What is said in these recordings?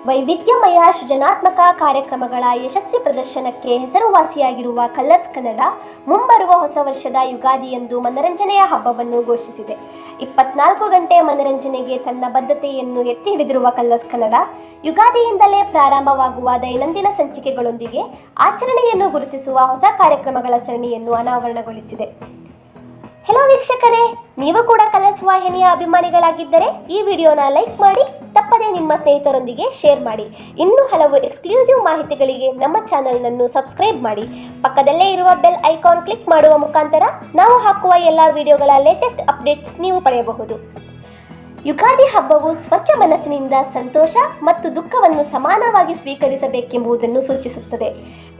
ವೈವಿಧ್ಯಮಯ ಸೃಜನಾತ್ಮಕ ಕಾರ್ಯಕ್ರಮಗಳ ಯಶಸ್ವಿ ಪ್ರದರ್ಶನಕ್ಕೆ ಹೆಸರುವಾಸಿಯಾಗಿರುವ ಕಲರ್ಸ್ ಕನ್ನಡ ಮುಂಬರುವ ಹೊಸ ವರ್ಷದ ಯುಗಾದಿಯಂದು ಮನರಂಜನೆಯ ಹಬ್ಬವನ್ನು ಘೋಷಿಸಿದೆ. 24 ಗಂಟೆ ಮನರಂಜನೆಗೆ ತನ್ನ ಬದ್ಧತೆಯನ್ನು ಎತ್ತಿ ಹಿಡಿದಿರುವ ಕಲರ್ಸ್ ಕನ್ನಡ ಯುಗಾದಿಯಿಂದಲೇ ಪ್ರಾರಂಭವಾಗುವ ದೈನಂದಿನ ಸಂಚಿಕೆಗಳೊಂದಿಗೆ ಆಚರಣೆಯನ್ನು ಗುರುತಿಸುವ ಹೊಸ ಕಾರ್ಯಕ್ರಮಗಳ ಸರಣಿಯನ್ನು ಅನಾವರಣಗೊಳಿಸಿದೆ. ಹೆಲೋ ವೀಕ್ಷಕರೇ, ನೀವು ಕೂಡ ಕಲರ್ಸ್ ವಾಹಿನಿಯ ಅಭಿಮಾನಿಗಳಾಗಿದ್ದರೆ ಈ ವಿಡಿಯೋನ ಲೈಕ್ ಮಾಡಿ, ತಪ್ಪದೇ ನಿಮ್ಮ ಸ್ನೇಹಿತರೊಂದಿಗೆ ಶೇರ್ ಮಾಡಿ. ಇನ್ನೂ ಹಲವು ಎಕ್ಸ್ಕ್ಲೂಸಿವ್ ಮಾಹಿತಿಗಳಿಗೆ ನಮ್ಮ ಚಾನೆಲ್ನನ್ನು ಸಬ್ಸ್ಕ್ರೈಬ್ ಮಾಡಿ. ಪಕ್ಕದಲ್ಲೇ ಇರುವ ಬೆಲ್ ಐಕಾನ್ ಕ್ಲಿಕ್ ಮಾಡುವ ಮುಖಾಂತರ ನಾವು ಹಾಕುವ ಎಲ್ಲ ವಿಡಿಯೋಗಳ ಲೇಟೆಸ್ಟ್ ಅಪ್ಡೇಟ್ಸ್ ನೀವು ಪಡೆಯಬಹುದು. ಯುಗಾದಿ ಹಬ್ಬವು ಸ್ವಚ್ಛ ಮನಸ್ಸಿನಿಂದ ಸಂತೋಷ ಮತ್ತು ದುಃಖವನ್ನು ಸಮಾನವಾಗಿ ಸ್ವೀಕರಿಸಬೇಕೆಂಬುದನ್ನು ಸೂಚಿಸುತ್ತದೆ.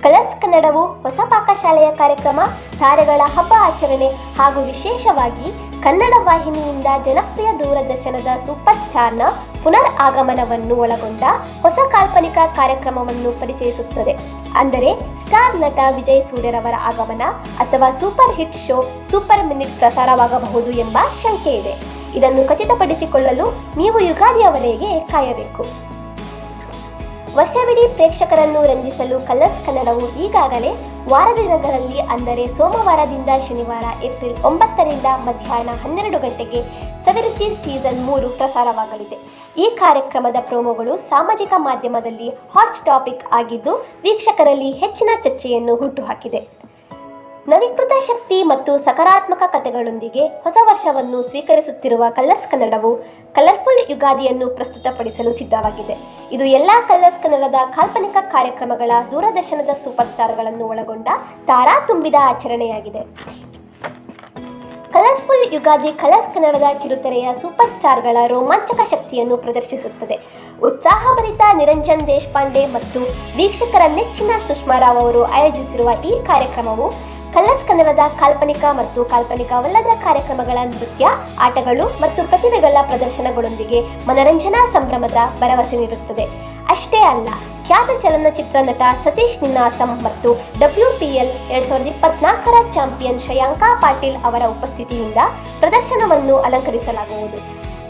ಕಲರ್ಸ್ ಕನ್ನಡವು ಹೊಸ ಪಾಕಶಾಲೆಯ ಕಾರ್ಯಕ್ರಮ, ತಾರೆಗಳ ಹಬ್ಬ ಆಚರಣೆ ಹಾಗೂ ವಿಶೇಷವಾಗಿ ಕನ್ನಡ ವಾಹಿನಿಯಿಂದ ಜನಪ್ರಿಯ ದೂರದರ್ಶನದ ಸೂಪರ್ ಸ್ಟಾರ್ನ ಪುನರ್ ಆಗಮನವನ್ನು ಒಳಗೊಂಡ ಹೊಸ ಕಾಲ್ಪನಿಕ ಕಾರ್ಯಕ್ರಮವನ್ನು ಪರಿಚಯಿಸುತ್ತದೆ. ಅಂದರೆ ಸ್ಟಾರ್ ನಟ ವಿಜಯ್ ಸೂರ್ಯರವರ ಆಗಮನ ಅಥವಾ super hit show super minute ಪ್ರಸಾರವಾಗಬಹುದು ಎಂಬ ಶಂಕೆ ಇದೆ. ಇದನ್ನು ಖಚಿತಪಡಿಸಿಕೊಳ್ಳಲು ನೀವು ಯುಗಾದಿಯವರೆಗೆ ಕಾಯಬೇಕು. ವರ್ಷವಿಡೀ ಪ್ರೇಕ್ಷಕರನ್ನು ರಂಜಿಸಲು ಕಲರ್ಸ್ ಕನ್ನಡವು ಈಗಾಗಲೇ ವಾರದ ದಿನಗಳಲ್ಲಿ ಅಂದರೆ ಸೋಮವಾರದಿಂದ ಶನಿವಾರ ಏಪ್ರಿಲ್ 9ರಿಂದ ಮಧ್ಯಾಹ್ನ 12 ಗಂಟೆಗೆ ಸವಿರುಚಿ ಸೀಸನ್ 3 ಪ್ರಸಾರವಾಗಲಿದೆ. ಈ ಕಾರ್ಯಕ್ರಮದ ಪ್ರೋಮೋಗಳು ಸಾಮಾಜಿಕ ಮಾಧ್ಯಮದಲ್ಲಿ ಹಾಟ್ ಟಾಪಿಕ್ ಆಗಿದ್ದು ವೀಕ್ಷಕರಲ್ಲಿ ಹೆಚ್ಚಿನ ಚರ್ಚೆಯನ್ನು ಹುಟ್ಟುಹಾಕಿದೆ. ನವೀಕೃತ ಶಕ್ತಿ ಮತ್ತು ಸಕಾರಾತ್ಮಕ ಕಥೆಗಳೊಂದಿಗೆ ಹೊಸ ವರ್ಷವನ್ನು ಸ್ವೀಕರಿಸುತ್ತಿರುವ ಕಲರ್ಸ್ ಕನ್ನಡವು ಕಲರ್ಫುಲ್ ಯುಗಾದಿಯನ್ನು ಪ್ರಸ್ತುತಪಡಿಸಲು ಸಿದ್ಧವಾಗಿದೆ. ಇದು ಎಲ್ಲ ಕಲರ್ಸ್ ಕನ್ನಡದ ಕಾಲ್ಪನಿಕ ಕಾರ್ಯಕ್ರಮಗಳ ದೂರದರ್ಶನದ ಸೂಪರ್ ಸ್ಟಾರ್ಗಳನ್ನು ಒಳಗೊಂಡ ತಾರಾ ತುಂಬಿದ ಆಚರಣೆಯಾಗಿದೆ. ಕಲರ್ಫುಲ್ ಯುಗಾದಿ ಕಲರ್ಸ್ ಕನ್ನಡದ ಕಿರುತೆರೆಯ ಸೂಪರ್ ಸ್ಟಾರ್ಗಳ ರೋಮಾಂಚಕ ಶಕ್ತಿಯನ್ನು ಪ್ರದರ್ಶಿಸುತ್ತದೆ. ಉತ್ಸಾಹಭರಿತ ನಿರಂಜನ್ ದೇಶಪಾಂಡೆ ಮತ್ತು ವೀಕ್ಷಕರ ನೆಚ್ಚಿನ ಸುಷ್ಮಾ ರಾವ್ ಅವರು ಆಯೋಜಿಸಿರುವ ಈ ಕಾರ್ಯಕ್ರಮವು ಕಲರ್ಸ್ ಕನ್ನಡದ ಕಾಲ್ಪನಿಕ ಮತ್ತು ಕಾಲ್ಪನಿಕವಲ್ಲದ ಕಾರ್ಯಕ್ರಮಗಳ ನೃತ್ಯ, ಆಟಗಳು ಮತ್ತು ಪ್ರತಿಭೆಗಳ ಪ್ರದರ್ಶನಗಳೊಂದಿಗೆ ಮನರಂಜನಾ ಸಂಭ್ರಮದ ಭರವಸೆ ನೀಡುತ್ತದೆ. ಅಷ್ಟೇ ಅಲ್ಲ, ಖ್ಯಾತ ಚಲನಚಿತ್ರ ನಟ ಸತೀಶ್ ನೀನಾಸಂ ಮತ್ತು WPL 2024ರ ಚಾಂಪಿಯನ್ ಶ್ರೇಯಾಂಕಾ ಪಾಟೀಲ್ ಅವರ ಉಪಸ್ಥಿತಿಯಿಂದ ಪ್ರದರ್ಶನವನ್ನು ಅಲಂಕರಿಸಲಾಗುವುದು.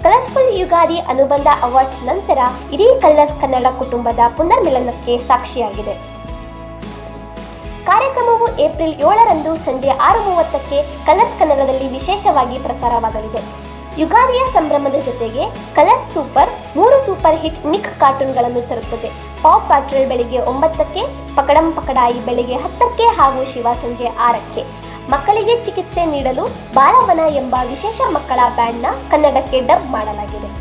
ಕಲರ್ಫುಲ್ ಯುಗಾದಿ ಅನುಬಂಧ ಅವಾರ್ಡ್ಸ್ ನಂತರ ಇಡೀ ಕಲರ್ಸ್ ಕನ್ನಡ ಕುಟುಂಬದ ಪುನರ್ಮಿಲನಕ್ಕೆ ಸಾಕ್ಷಿಯಾಗಿದೆ. ಕಾರ್ಯಕ್ರಮವು ಏಪ್ರಿಲ್ 7ರಂದು ಸಂಜೆ 6:30ಕ್ಕೆ ಕಲರ್ಸ್ ಕನ್ನಡದಲ್ಲಿ ವಿಶೇಷವಾಗಿ ಪ್ರಸಾರವಾಗಲಿದೆ. ಯುಗಾದಿಯ ಸಂಭ್ರಮದ ಜೊತೆಗೆ Colors super 3 super hit Nick ಕಾರ್ಟೂನ್ಗಳನ್ನು ತರುತ್ತದೆ. ಪಾವ್ ಪ್ಯಾಟ್ರೋಲ್ ಬೆಳಿಗ್ಗೆ 9ಕ್ಕೆ, ಪಕಡಂ ಪಕಡಾಯಿ ಬೆಳಿಗ್ಗೆ 10ಕ್ಕೆ ಹಾಗೂ ಶಿವ ಸಂಜೆ 6ಕ್ಕೆ. ಮಕ್ಕಳಿಗೆ ಚಿಕಿತ್ಸೆ ನೀಡಲು ಬಾಲವನ ಎಂಬ ವಿಶೇಷ ಮಕ್ಕಳ ಬ್ಯಾಂಡ್ನ ಕನ್ನಡಕ್ಕೆ ಡಬ್ ಮಾಡಲಾಗಿದೆ.